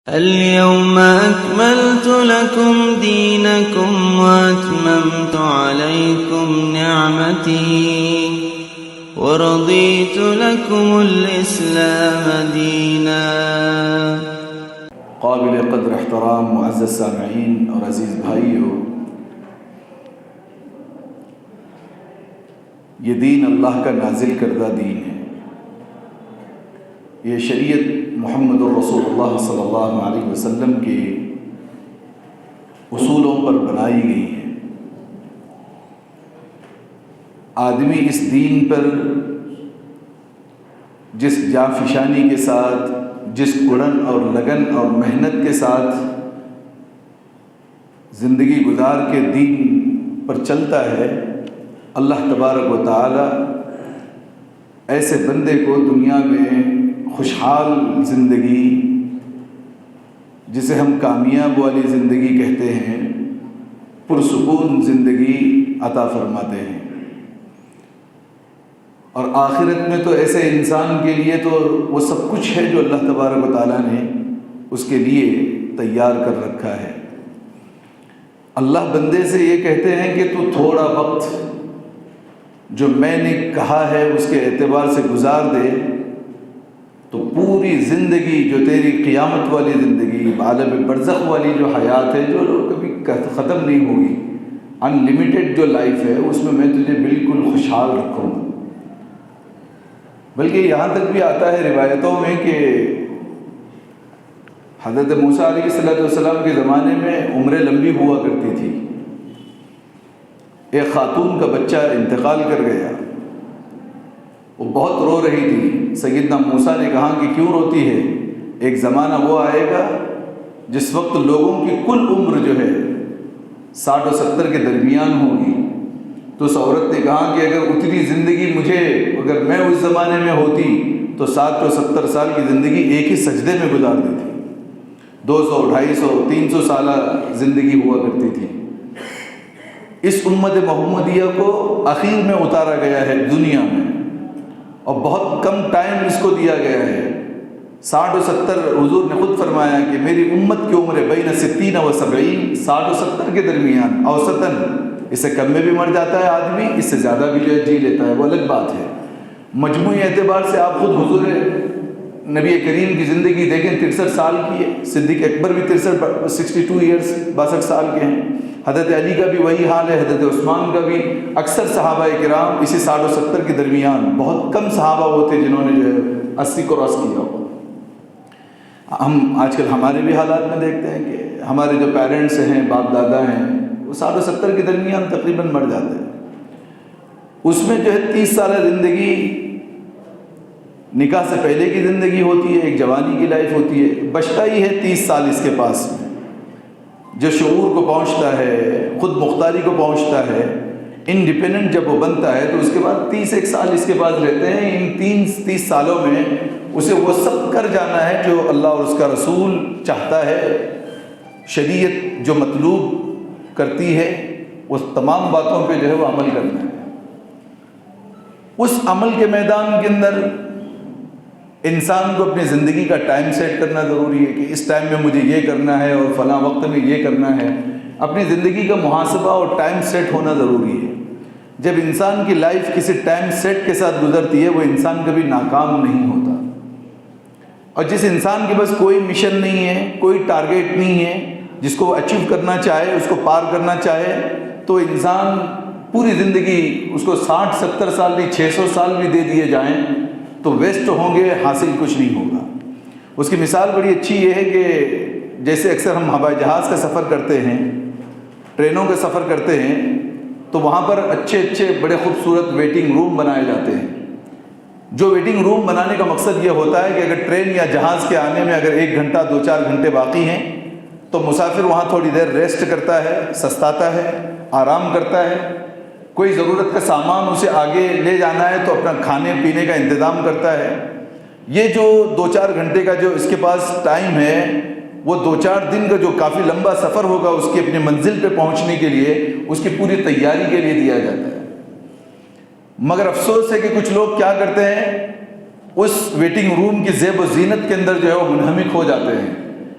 اليوم أكملت لكم دينكم وأتممت عليكم نعمتي ورضيت لكم الإسلام دينا۔ قابل قدر احترام معزز سامعین اور عزیز بھائیو، یہ دین اللہ کا نازل کردہ دین ہے۔ یہ شریعت محمد الرسول اللہ صلی اللہ علیہ وسلم کے اصولوں پر بنائی گئی ہے۔ آدمی اس دین پر جس جانفشانی کے ساتھ، جس کڑن اور لگن اور محنت کے ساتھ زندگی گزار کے دین پر چلتا ہے، اللہ تبارک و تعالی ایسے بندے کو دنیا میں خوشحال زندگی، جسے ہم کامیاب والی زندگی کہتے ہیں، پرسکون زندگی عطا فرماتے ہیں۔ اور آخرت میں تو ایسے انسان کے لیے تو وہ سب کچھ ہے جو اللہ تبارک و تعالیٰ نے اس کے لیے تیار کر رکھا ہے۔ اللہ بندے سے یہ کہتے ہیں کہ تو تھوڑا وقت جو میں نے کہا ہے اس کے اعتبار سے گزار دے، تو پوری زندگی جو تیری قیامت والی زندگی، عالم برزخ والی جو حیات ہے، جو کبھی ختم نہیں ہوگی، ان لمیٹڈ جو لائف ہے، اس میں تجھے بالکل خوشحال رکھوں گا۔ بلکہ یہاں تک بھی آتا ہے روایتوں میں کہ حضرت موسیٰ علیہ السلام کے زمانے میں عمریں لمبی ہوا کرتی تھی۔ ایک خاتون کا بچہ انتقال کر گیا، وہ بہت رو رہی تھی۔ سیدنا موسیٰ نے کہا کہ کیوں روتی ہے؟ ایک زمانہ وہ آئے گا جس وقت لوگوں کی کل عمر جو ہے 60 و 70 کے درمیان ہوگی۔ تو اس عورت نے کہا کہ اگر اتنی زندگی اگر میں اس زمانے میں ہوتی تو 60 و 70 سال کی زندگی ایک ہی سجدے میں گزار دیتی۔ 200 250 300 سالہ زندگی ہوا کرتی تھی۔ اس امت محمدیہ کو اخیر میں اتارا گیا ہے دنیا میں، اور بہت کم ٹائم اس کو دیا گیا ہے۔ 60 و 70، حضور نے خود فرمایا کہ میری امت کی عمر بین 60 و 70، 60 و 70 کے درمیان اوسطاً۔ اس سے کم میں بھی مر جاتا ہے آدمی، اس سے زیادہ بھی جو جی لیتا ہے، وہ الگ بات ہے۔ مجموعی اعتبار سے آپ خود حضور نبی کریم کی زندگی دیکھیں، 63 سال کی ہے۔ صدیق اکبر بھی 62 ایئرس 62 سال کے ہیں۔ حضرت علی کا بھی وہی حال ہے، حضرت عثمان کا بھی۔ اکثر صحابہ کرام اسی 60 و 70 کے درمیان، بہت کم صحابہ ہوتے جنہوں نے جو ہے 80 کراس کیا ہو۔ ہم آج کل ہمارے بھی حالات میں دیکھتے ہیں کہ ہمارے جو پیرنٹس ہیں، باپ دادا ہیں، وہ 60 و 70 کے درمیان تقریباً مر جاتے ہیں۔ اس میں جو ہے 30 سالہ زندگی نکاح سے پہلے کی زندگی ہوتی ہے، ایک جوانی کی لائف ہوتی ہے، بچتا ہی ہے 30 سال اس کے پاس میں، جو شعور کو پہنچتا ہے، خود مختاری کو پہنچتا ہے، انڈیپینڈنٹ جب وہ بنتا ہے، تو اس کے بعد 30 سال اس کے پاس رہتے ہیں۔ ان 30 سالوں میں اسے وہ سب کر جانا ہے جو اللہ اور اس کا رسول چاہتا ہے۔ شریعت جو مطلوب کرتی ہے، اس تمام باتوں پہ جو ہے وہ عمل کرنا ہے۔ اس عمل کے میدان کے اندر انسان کو اپنی زندگی کا ٹائم سیٹ کرنا ضروری ہے کہ اس ٹائم میں مجھے یہ کرنا ہے اور فلاں وقت میں یہ کرنا ہے۔ اپنی زندگی کا محاسبہ اور ٹائم سیٹ ہونا ضروری ہے۔ جب انسان کی لائف کسی ٹائم سیٹ کے ساتھ گزرتی ہے، وہ انسان کبھی ناکام نہیں ہوتا۔ اور جس انسان کے پاس کوئی مشن نہیں ہے، کوئی ٹارگیٹ نہیں ہے، جس کو وہ اچیو کرنا چاہے، اس کو پار کرنا چاہے، تو انسان پوری زندگی، اس کو 60 70 سال نہیں 600 سال بھی دے دیے جائیں تو ویسٹ ہوں گے، حاصل کچھ نہیں ہوگا۔ اس کی مثال بڑی اچھی یہ ہے کہ جیسے اکثر ہم ہوائی جہاز کا سفر کرتے ہیں، ٹرینوں کا سفر کرتے ہیں، تو وہاں پر اچھے بڑے خوبصورت ویٹنگ روم بنائے جاتے ہیں۔ جو ویٹنگ روم بنانے کا مقصد یہ ہوتا ہے کہ اگر ٹرین یا جہاز کے آنے میں اگر 1 گھنٹہ 2-4 گھنٹے باقی ہیں، تو مسافر وہاں تھوڑی دیر ریسٹ کرتا ہے، سستاتا ہے، آرام کرتا ہے۔ کوئی ضرورت کا سامان اسے آگے لے جانا ہے تو اپنا کھانے پینے کا انتظام کرتا ہے۔ یہ جو 2-4 گھنٹے کا جو اس کے پاس ٹائم ہے، وہ 2-4 دن کا جو کافی لمبا سفر ہوگا اس کی اپنی منزل پہ پہنچنے کے لیے، اس کی پوری تیاری کے لیے دیا جاتا ہے۔ مگر افسوس ہے کہ کچھ لوگ کیا کرتے ہیں، اس ویٹنگ روم کی زیب و زینت کے اندر جو ہے وہ منہمک ہو جاتے ہیں۔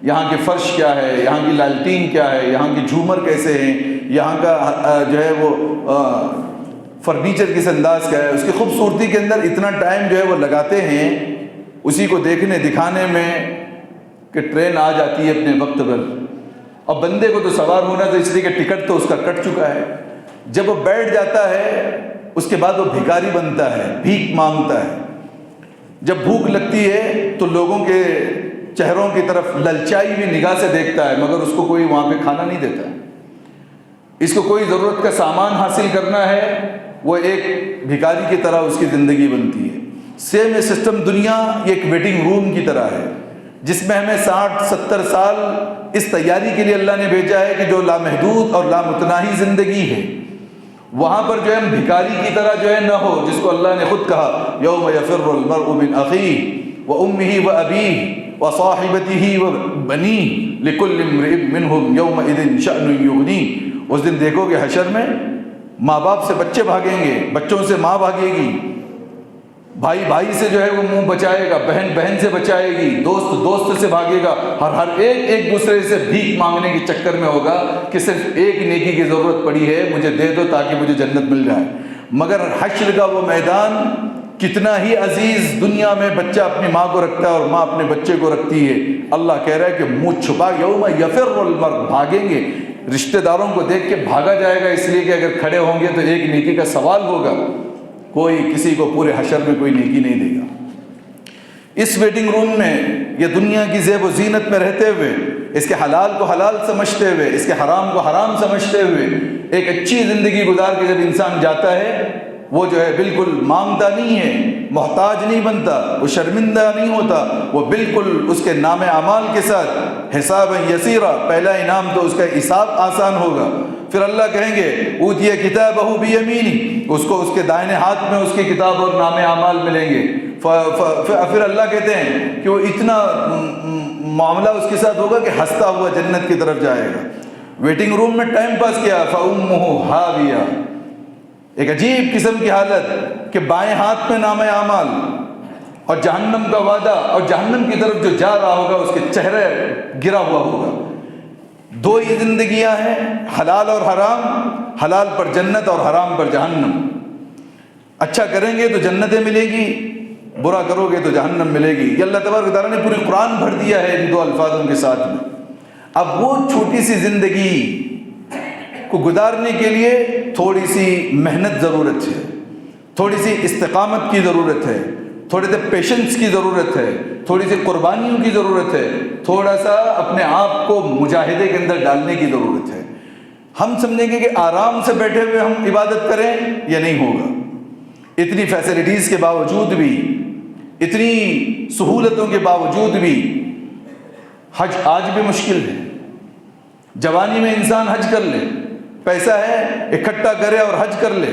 یہاں کے فرش کیا ہے، یہاں کی لالٹین کیا ہے، یہاں کے جھومر کیسے ہیں، یہاں کا جو ہے وہ فرنیچر کس انداز کا ہے، اس کی خوبصورتی کے اندر اتنا ٹائم جو ہے وہ لگاتے ہیں اسی کو دیکھنے دکھانے میں کہ ٹرین آ جاتی ہے اپنے وقت پر، اور بندے کو تو سوار ہونا تو اس لیے کہ ٹکٹ تو اس کا کٹ چکا ہے، جب وہ بیٹھ جاتا ہے اس کے بعد وہ بھکاری بنتا ہے، بھیک مانگتا ہے، جب بھوک لگتی ہے تو لوگوں کے چہروں کی طرف للچائی ہوئی نگاہ سے دیکھتا ہے، مگر اس کو کوئی وہاں پہ کھانا نہیں دیتا، اس کو کوئی ضرورت کا سامان حاصل کرنا ہے، وہ ایک بھکاری کی طرح اس کی زندگی بنتی ہے۔ سیم یہ سسٹم دنیا یہ ایک ویٹنگ روم کی طرح ہے، جس میں ہمیں 60-70 سال اس تیاری کے لیے اللہ نے بھیجا ہے کہ جو لامحدود اور لامتناہی زندگی ہے وہاں پر جو ہے ہم بھکاری کی طرح جو ہے نہ ہو، جس کو اللہ نے خود کہا یوم یفر المرء من اخیہ وامہ وابیہ وصاحبتہ وبنیہ لکل امرئ منہم یومئذ شأن یغنیہ۔ اس دن دیکھو کہ حشر میں ماں باپ سے بچے بھاگیں گے، بچوں سے ماں بھاگے گی، بھائی بھائی سے جو ہے وہ منہ بچائے گا، بہن بہن سے بچائے گی، دوست دوست سے بھاگے گا، ہر ایک دوسرے سے بھیک مانگنے کے چکر میں ہوگا کہ صرف ایک نیکی کی ضرورت پڑی ہے، مجھے دے دو تاکہ مجھے جنت مل جائے۔ مگر حشر کا وہ میدان کتنا ہی عزیز دنیا میں بچہ اپنی ماں کو رکھتا ہے اور ماں اپنے بچے کو رکھتی ہے، اللہ کہہ رہا ہے کہ منہ چھپا یوم یفر المرء، بھاگیں گے، رشتہ داروں کو دیکھ کے بھاگا جائے گا، اس لیے کہ اگر کھڑے ہوں گے تو ایک نیکی کا سوال ہوگا، کوئی کسی کو پورے حشر میں کوئی نیکی نہیں دے گا۔ اس ویٹنگ روم میں یہ دنیا کی زیب و زینت میں رہتے ہوئے، اس کے حلال کو حلال سمجھتے ہوئے، اس کے حرام کو حرام سمجھتے ہوئے ایک اچھی زندگی گزار کے جب انسان جاتا ہے، وہ جو ہے بالکل مانگتا نہیں ہے، محتاج نہیں بنتا، وہ شرمندہ نہیں ہوتا، وہ بالکل اس کے نام اعمال کے ساتھ حساب یسیرا، پہلا انعام تو اس کا حساب آسان ہوگا، پھر اللہ کہیں گے اوتیہ کتابہ بیمینہ، اس کو اس کے دائنے ہاتھ میں اس کی کتاب اور نام اعمال ملیں گے، پھر اللہ کہتے ہیں کہ وہ اتنا معاملہ اس کے ساتھ ہوگا کہ ہنستا ہوا جنت کی طرف جائے گا۔ ویٹنگ روم میں ٹائم پاس کیا، فَأُمُّهُ ہاویہ، ایک عجیب قسم کی حالت کہ بائیں ہاتھ میں نام اعمال اور جہنم کا وعدہ، اور جہنم کی طرف جو جا رہا ہوگا اس کے چہرے گرا ہوا ہوگا۔ دو ہی زندگیاں ہیں، حلال اور حرام، حلال پر جنت اور حرام پر جہنم۔ اچھا کریں گے تو جنتیں ملے گی، برا کرو گے تو جہنم ملے گی۔ یہ اللہ تبارک و تعالیٰ نے پوری قرآن بھر دیا ہے ان دو الفاظوں کے ساتھ میں۔ اب وہ چھوٹی سی زندگی کو گزارنے کے لیے تھوڑی سی محنت ضرورت ہے، تھوڑی سی استقامت کی ضرورت ہے، تھوڑے سے پیشنس کی ضرورت ہے، تھوڑی سی قربانیوں کی ضرورت ہے، تھوڑا سا اپنے آپ کو مجاہدے کے اندر ڈالنے کی ضرورت ہے۔ ہم سمجھیں گے کہ آرام سے بیٹھے ہوئے ہم عبادت کریں، یہ نہیں ہوگا۔ اتنی فیسلٹیز کے باوجود بھی، اتنی سہولتوں کے باوجود بھی حج آج بھی مشکل ہے۔ جوانی میں انسان حج کر لے، پیسہ ہے اکٹھا کرے اور حج کر لے،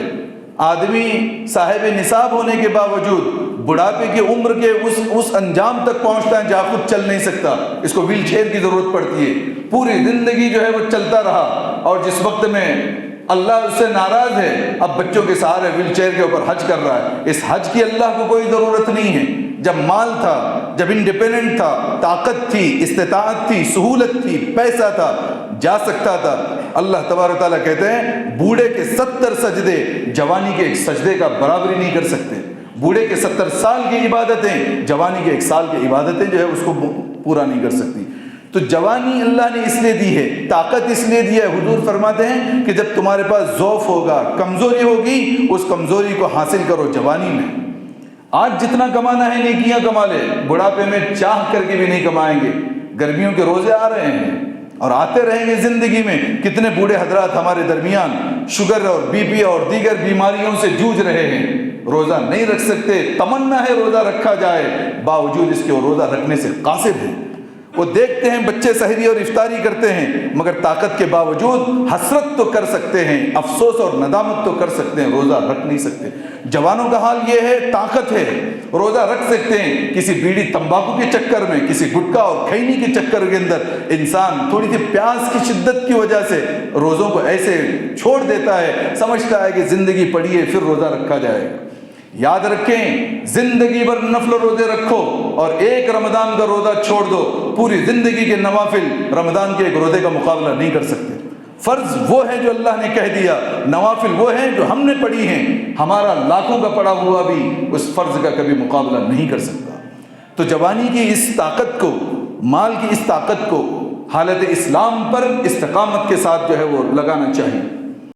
آدمی صاحب نصاب ہونے کے باوجود بڑھاپے کی عمر کے اس انجام تک پہنچتا ہے جہاں خود چل نہیں سکتا، اس کو ویل چیئر کی ضرورت پڑتی ہے۔ پوری زندگی جو ہے وہ چلتا رہا، اور جس وقت میں اللہ اس سے ناراض ہے، اب بچوں کے سہارے ویل چیئر کے اوپر حج کر رہا ہے۔ اس حج کی اللہ کو کوئی ضرورت نہیں ہے۔ جب مال تھا، جب انڈیپینڈنٹ تھا، طاقت تھی، استطاعت تھی، سہولت تھی، پیسہ تھا، جا سکتا تھا، اللہ تبارک تعالیٰ کہتے ہیں بوڑھے کے 70 سجدے جوانی کے ایک سجدے کا برابری نہیں کر سکتے۔ بوڑھے کے 70 سال کی عبادتیں جوانی کے 1 سال کی عبادتیں جو ہے اس کو پورا نہیں کر سکتی۔ تو جوانی اللہ نے اس لیے دی ہے، طاقت اس لیے دی ہے۔ حضور فرماتے ہیں کہ جب تمہارے پاس ضعف ہوگا، کمزوری ہوگی، اس کمزوری کو حاصل کرو جوانی میں۔ آج جتنا کمانا ہے نیکیاں کما لے، بڑھاپے میں چاہ کر کے بھی نہیں کمائیں گے۔ گرمیوں کے روزے آ رہے ہیں اور آتے رہیں گے زندگی میں۔ کتنے بوڑھے حضرات ہمارے درمیان شوگر اور بی پی اور دیگر بیماریوں سے جوجھ رہے ہیں، روزہ نہیں رکھ سکتے، تمنا ہے روزہ رکھا جائے، باوجود اس کے وہ روزہ رکھنے سے قاصر ہیں۔ وہ دیکھتے ہیں بچے سحری اور افطاری کرتے ہیں، مگر طاقت کے باوجود حسرت تو کر سکتے ہیں، افسوس اور ندامت تو کر سکتے ہیں، روزہ رکھ نہیں سکتے۔ جوانوں کا حال یہ ہے، طاقت ہے، روزہ رکھ سکتے ہیں، کسی بیڑی تمباکو کے چکر میں، کسی گٹکا اور کھینی کے چکر کے اندر انسان تھوڑی سی پیاس کی شدت کی وجہ سے روزوں کو ایسے چھوڑ دیتا ہے، سمجھتا ہے کہ زندگی پڑی ہے پھر روزہ رکھا جائے گا۔ یاد رکھیں زندگی بھر نفل و روزے رکھو اور ایک رمضان کا روزہ چھوڑ دو، پوری زندگی کے نوافل رمضان کے ایک روزے کا مقابلہ نہیں کر سکتے۔ فرض وہ ہے جو اللہ نے کہہ دیا، نوافل وہ ہیں جو ہم نے پڑھی ہیں، ہمارا لاکھوں کا پڑھا ہوا بھی اس فرض کا کبھی مقابلہ نہیں کر سکتا۔ تو جوانی کی اس طاقت کو، مال کی اس طاقت کو حالت اسلام پر استقامت کے ساتھ جو ہے وہ لگانا چاہیے۔